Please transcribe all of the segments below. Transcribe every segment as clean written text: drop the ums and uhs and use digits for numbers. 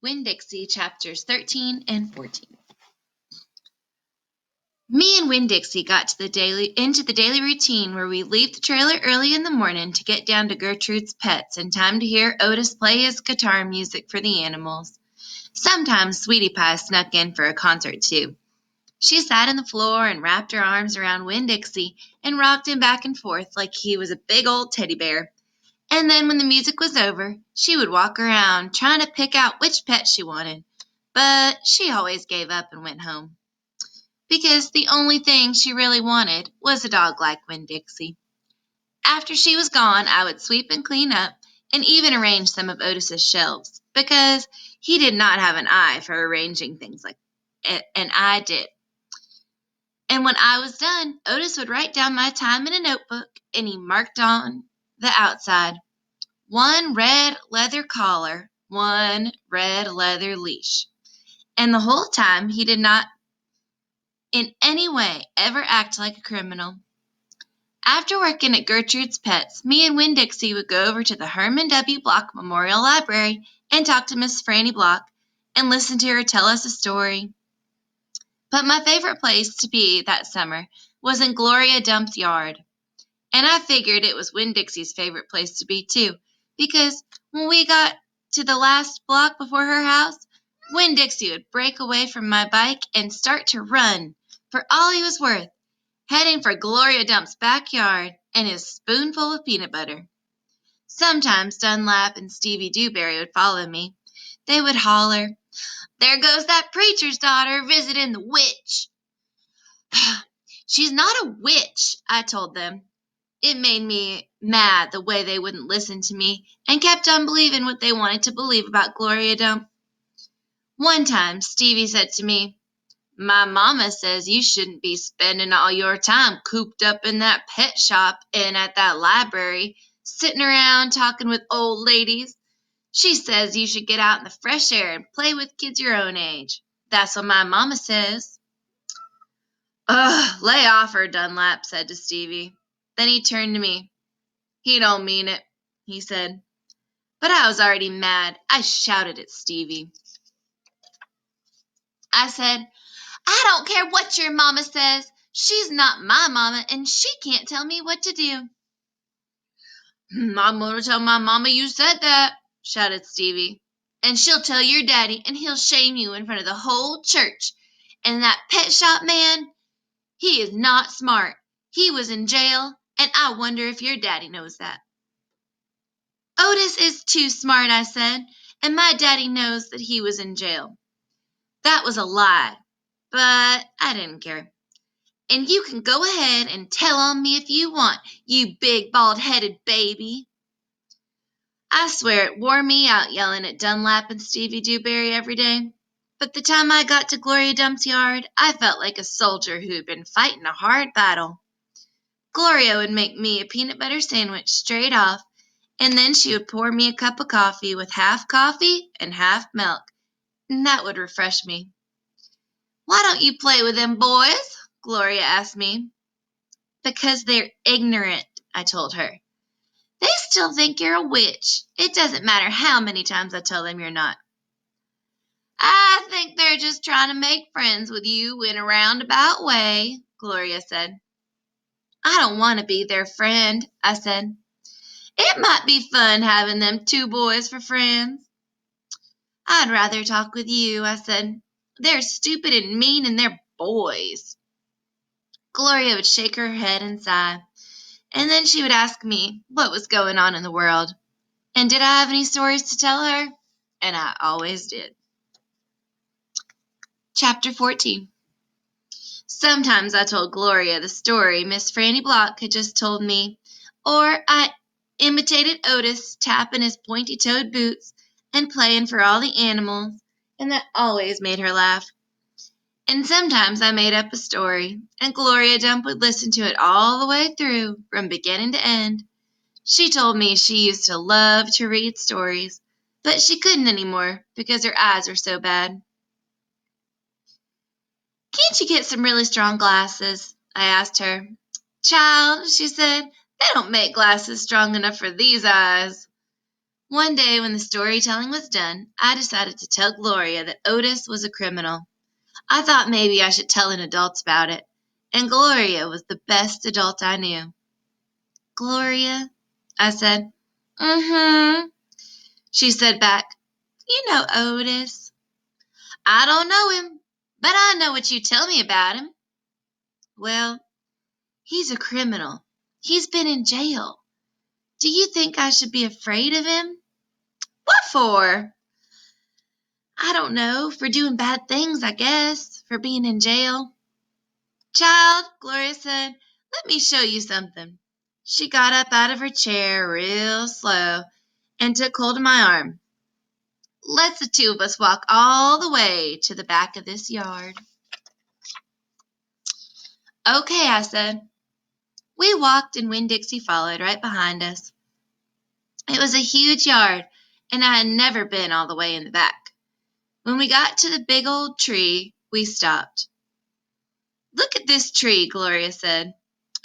WinnDixie chapters 13 and 14. Me and WinnDixie got into the daily routine where we leave the trailer early in the morning to get down to Gertrude's Pets in time to hear Otis play his guitar music for the animals. Sometimes Sweetie Pie snuck in for a concert too. She sat on the floor and wrapped her arms around WinnDixie and rocked him back and forth like he was a big old teddy bear. And then when the music was over, she would walk around trying to pick out which pet she wanted. But she always gave up and went home. Because the only thing she really wanted was a dog like WinnDixie. After she was gone, I would sweep and clean up and even arrange some of Otis's shelves because he did not have an eye for arranging things and I did. And when I was done, Otis would write down my time in a notebook and he marked on the outside, 1 red leather collar, 1 red leather leash. And the whole time he did not in any way ever act like a criminal. After working at Gertrude's Pets, me and WinnDixie would go over to the Herman W. Block Memorial Library and talk to Miss Franny Block and listen to her tell us a story. But my favorite place to be that summer was in Gloria Dump's yard. And I figured it was WinnDixie's favorite place to be too, because when we got to the last block before her house, WinnDixie would break away from my bike and start to run for all he was worth, heading for Gloria Dump's backyard and his spoonful of peanut butter. Sometimes Dunlap and Stevie Dewberry would follow me. They would holler, "There goes that preacher's daughter visiting the witch." "She's not a witch," I told them. It made me mad the way they wouldn't listen to me and kept on believing what they wanted to believe about Gloria Dump. One time, Stevie said to me, "My mama says you shouldn't be spending all your time cooped up in that pet shop and at that library, sitting around talking with old ladies. She says you should get out in the fresh air and play with kids your own age. That's what my mama says." "Ugh, lay off her," Dunlap said to Stevie. Then he turned to me. "He don't mean it," he said. But I was already mad. I shouted at Stevie. I said, "I don't care what your mama says. She's not my mama, and she can't tell me what to do." "I'm going to tell my mama you said that," shouted Stevie. "And she'll tell your daddy, and he'll shame you in front of the whole church. And that pet shop man, he is not smart. He was in jail, and I wonder if your daddy knows that." "Otis is too smart," I said, "and my daddy knows that he was in jail." That was a lie, but I didn't care. "And you can go ahead and tell on me if you want, you big bald-headed baby." I swear it wore me out yelling at Dunlap and Stevie Dewberry every day. But the time I got to Gloria Dump's yard, I felt like a soldier who had been fighting a hard battle. Gloria would make me a peanut butter sandwich straight off, and then she would pour me a cup of coffee with half coffee and half milk, and that would refresh me. "Why don't you play with them boys?" Gloria asked me. "Because they're ignorant," I told her. "They still think you're a witch. It doesn't matter how many times I tell them you're not." "I think they're just trying to make friends with you in a roundabout way," Gloria said. "I don't want to be their friend," I said. "It might be fun having them 2 boys for friends." "I'd rather talk with you," I said. "They're stupid and mean and they're boys." Gloria would shake her head and sigh, and then she would ask me what was going on in the world, and did I have any stories to tell her, and I always did. Chapter 14. Sometimes I told Gloria the story Miss Franny Block had just told me, or I imitated Otis tapping his pointy-toed boots and playing for all the animals, and that always made her laugh. And sometimes I made up a story, and Gloria Dump would listen to it all the way through, from beginning to end. She told me she used to love to read stories, but she couldn't anymore because her eyes were so bad. "Can't you get some really strong glasses?" I asked her. "Child," she said, "they don't make glasses strong enough for these eyes." One day when the storytelling was done, I decided to tell Gloria that Otis was a criminal. I thought maybe I should tell an adult about it, and Gloria was the best adult I knew. Gloria, I said. Mm-hmm, she said back. You know Otis. I don't know him, but I know what you tell me about him. Well, he's a criminal. He's been in jail. Do you think I should be afraid of him? What for? I don't know, for doing bad things, I guess, for being in jail. Child, Gloria said, let me show you something. She got up out of her chair real slow and took hold of my arm. Let's the two of us walk all the way to the back of this yard. Okay, I said. We walked and WinnDixie followed right behind us. It was a huge yard, and I had never been all the way in the back. When we got to the big old tree, we stopped. Look at this tree, Gloria said.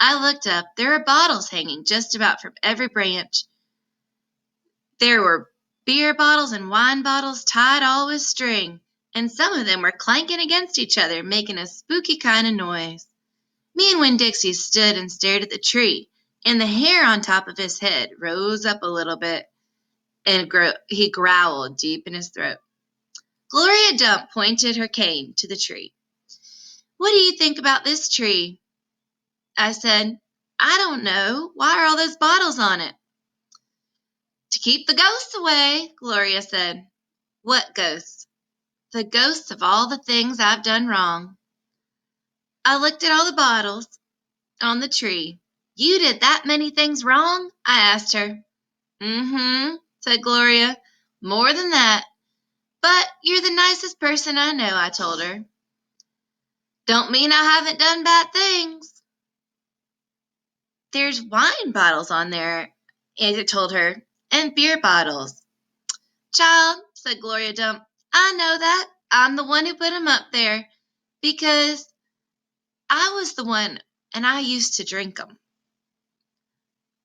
I looked up. There were bottles hanging just about from every branch. There were beer bottles and wine bottles tied all with string, and some of them were clanking against each other, making a spooky kind of noise. Me and WinnDixie stood and stared at the tree, and the hair on top of his head rose up a little bit, and he growled deep in his throat. Gloria Dump pointed her cane to the tree. What do you think about this tree? I said, I don't know. Why are all those bottles on it? To keep the ghosts away, Gloria said. What ghosts? The ghosts of all the things I've done wrong. I looked at all the bottles on the tree. You did that many things wrong? I asked her. Mm-hmm, said Gloria. More than that. But you're the nicest person I know, I told her. Don't mean I haven't done bad things. There's wine bottles on there, I told her, and beer bottles. Child, said Gloria Dump, I know that. I'm the one who put 'em up there because I was the one and I used to drink 'em.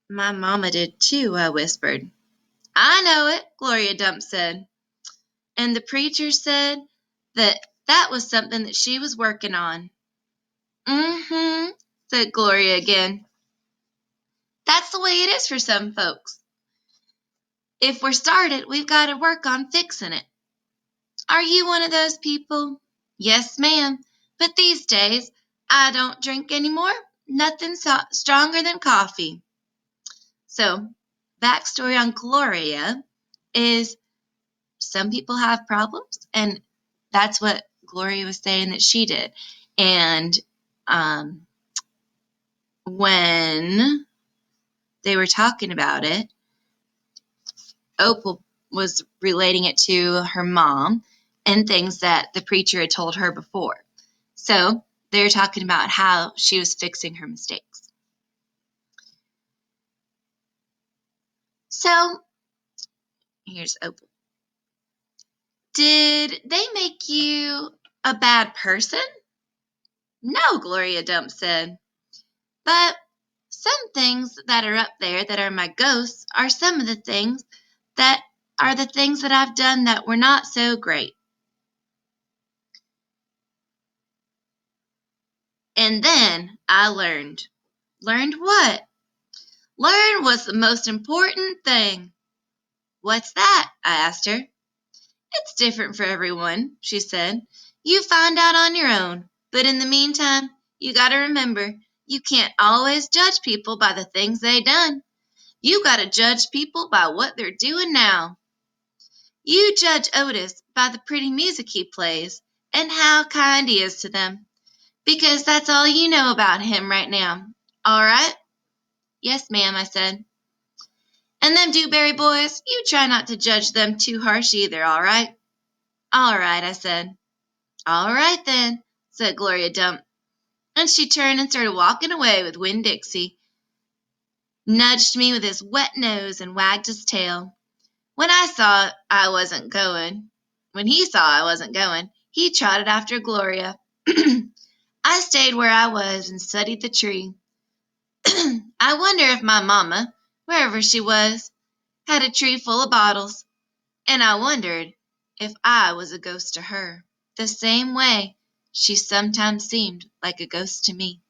My mama did too, I whispered. I know it, Gloria Dump said. And the preacher said that was something that she was working on. Mm-hmm, said Gloria again. That's the way it is for some folks. If we're started, we've got to work on fixing it. Are you one of those people? Yes, ma'am. But these days, I don't drink anymore. Nothing stronger than coffee. So, backstory on Gloria is some people have problems, and that's what Gloria was saying that she did. And when they were talking about it, Opal was relating it to her mom and things that the preacher had told her before. So they were talking about how she was fixing her mistakes. So here's Opal. Did they make you a bad person? No, Gloria Dump said. But some things that are up there that are my ghosts are some of the things that are the things that I've done that were not so great. And then I learned. Learned what? Learn what's the most important thing. What's that? I asked her. It's different for everyone, she said. You find out on your own. But in the meantime, you got to remember, you can't always judge people by the things they done. You got to judge people by what they're doing now. You judge Otis by the pretty music he plays and how kind he is to them, because that's all you know about him right now. All right? Yes, ma'am, I said. And them Dewberry boys, you try not to judge them too harsh either, all right? All right, I said. All right, then, said Gloria Dump. And she turned and started walking away with WinnDixie, nudged me with his wet nose and wagged his tail. When he saw I wasn't going, he trotted after Gloria. I stayed where I was and studied the tree. I wonder if my mama, wherever she was, had a tree full of bottles, and I wondered if I was a ghost to her, the same way she sometimes seemed like a ghost to me.